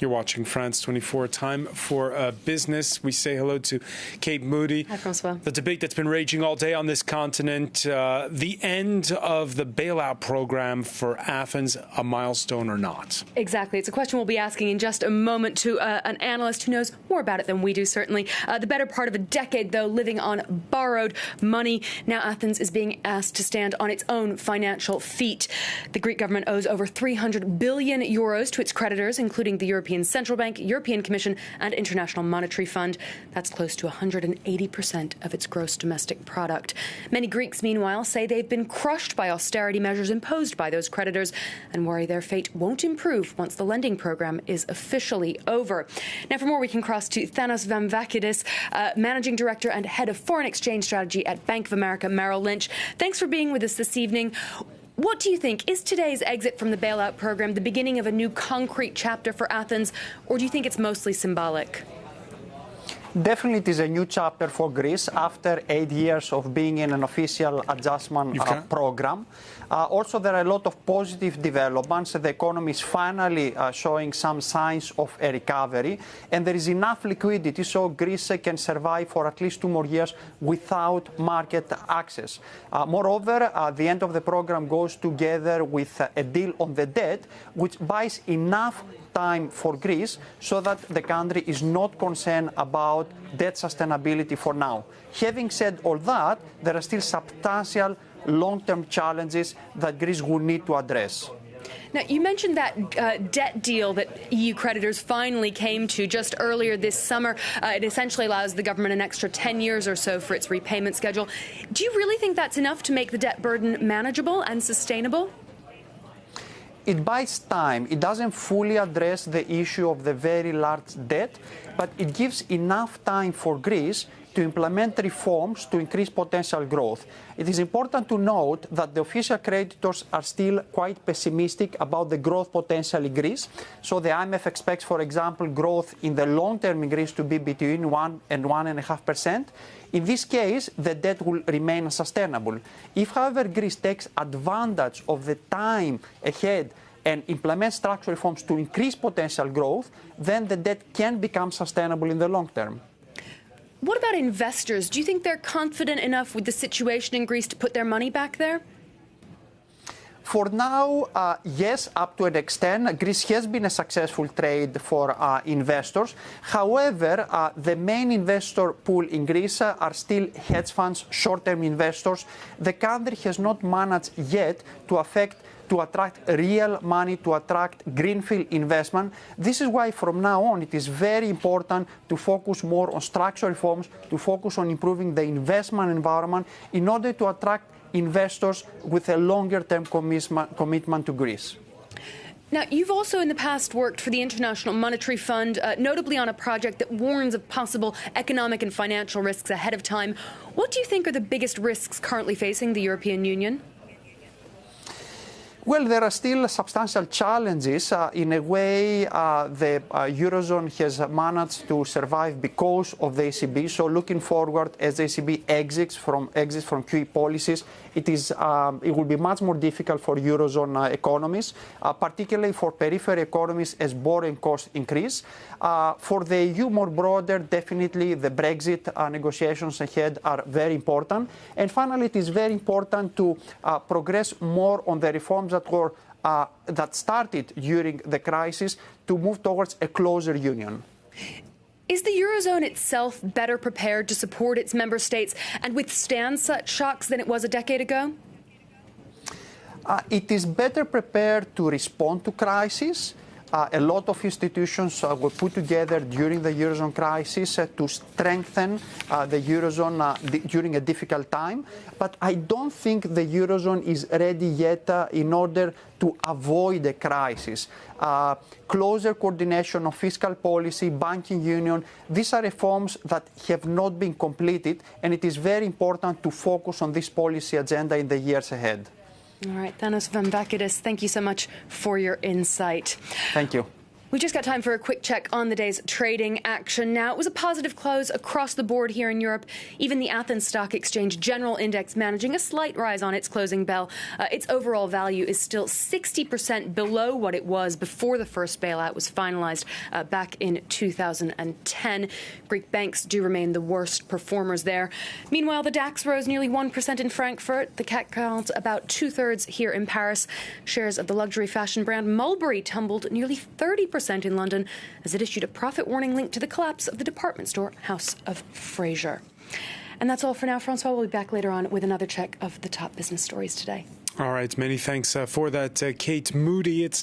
You're watching France 24. Time for business. We say hello to Kate Moody. Hi, Francois. The debate that's been raging all day on this continent, the end of the bailout program for Athens, a milestone or not? Exactly. It's a question we'll be asking in just a moment to an analyst who knows more about it than we do, certainly. The better part of a decade, though, living on borrowed money. Now Athens is being asked to stand on its own financial feet. The Greek government owes over 300 billion euros to its creditors, including the European Central Bank, European Commission and International Monetary Fund. That's close to 180% of its gross domestic product. Many Greeks, meanwhile, say they've been crushed by austerity measures imposed by those creditors and worry their fate won't improve once the lending program is officially over. Now, for more, we can cross to Thanos Vamvakidis, Managing Director and Head of Foreign Exchange Strategy at Bank of America Merrill Lynch. Thanks for being with us this evening. What do you think? Is today's exit from the bailout program the beginning of a new concrete chapter for Athens, or do you think it's mostly symbolic? Definitely it is a new chapter for Greece after 8 years of being in an official adjustment program. Also, there are a lot of positive developments. The economy is finally showing some signs of a recovery, and there is enough liquidity so Greece can survive for at least 2 more years without market access. Moreover, the end of the program goes together with a deal on the debt, which buys enough time for Greece so that the country is not concerned about debt sustainability for now. Having said all that, there are still substantial long-term challenges that Greece will need to address. Now, you mentioned that debt deal that EU creditors finally came to just earlier this summer. It essentially allows the government an extra 10 years or so for its repayment schedule. Do you really think that's enough to make the debt burden manageable and sustainable? It buys time. It doesn't fully address the issue of the very large debt, but it gives enough time for Greece to implement reforms to increase potential growth. It is important to note that the official creditors are still quite pessimistic about the growth potential in Greece. So the IMF expects, for example, growth in the long term in Greece to be between 1 and 1.5%. In this case, the debt will remain unsustainable. If, however, Greece takes advantage of the time ahead and implements structural reforms to increase potential growth, then the debt can become sustainable in the long term. What about investors? Do you think they're confident enough with the situation in Greece to put their money back there? For now, yes, up to an extent. Greece has been a successful trade for investors. However, the main investor pool in Greece are still hedge funds, short-term investors. The country has not managed yet to attract real money, to attract greenfield investment. This is why from now on it is very important to focus more on structural reforms, to focus on improving the investment environment in order to attract investors with a longer-term commitment to Greece. Now, you've also in the past worked for the International Monetary Fund, notably on a project that warns of possible economic and financial risks ahead of time. What do you think are the biggest risks currently facing the European Union? Well, there are still substantial challenges. In a way, the Eurozone has managed to survive because of the ECB. So looking forward, as the ECB exits from QE policies, it will be much more difficult for Eurozone economies, particularly for peripheral economies as borrowing costs increase. For the EU more broader, definitely the Brexit negotiations ahead are very important. And finally, it is very important to progress more on the reforms that started during the crisis to move towards a closer union. Is the Eurozone itself better prepared to support its member states and withstand such shocks than it was a decade ago? It is better prepared to respond to crises. A lot of institutions were put together during the Eurozone crisis to strengthen the Eurozone during a difficult time. But I don't think the Eurozone is ready yet in order to avoid a crisis. Closer coordination of fiscal policy, banking union, these are reforms that have not been completed, and it is very important to focus on this policy agenda in the years ahead. All right, Thanos Vamvakidis, thank you so much for your insight. Thank you. We just got time for a quick check on the day's trading action. Now, it was a positive close across the board here in Europe. Even the Athens Stock Exchange General Index managing a slight rise on its closing bell. Its overall value is still 60% below what it was before the first bailout was finalized back in 2010. Greek banks do remain the worst performers there. Meanwhile, the DAX rose nearly 1% in Frankfurt. The CAC count about 2/3 here in Paris. Shares of the luxury fashion brand Mulberry tumbled nearly 30% in London as it issued a profit warning linked to the collapse of the department store House of Fraser. And that's all for now. Francois will be back later on with another check of the top business stories today. All right. Many thanks for that, Kate Moody. It's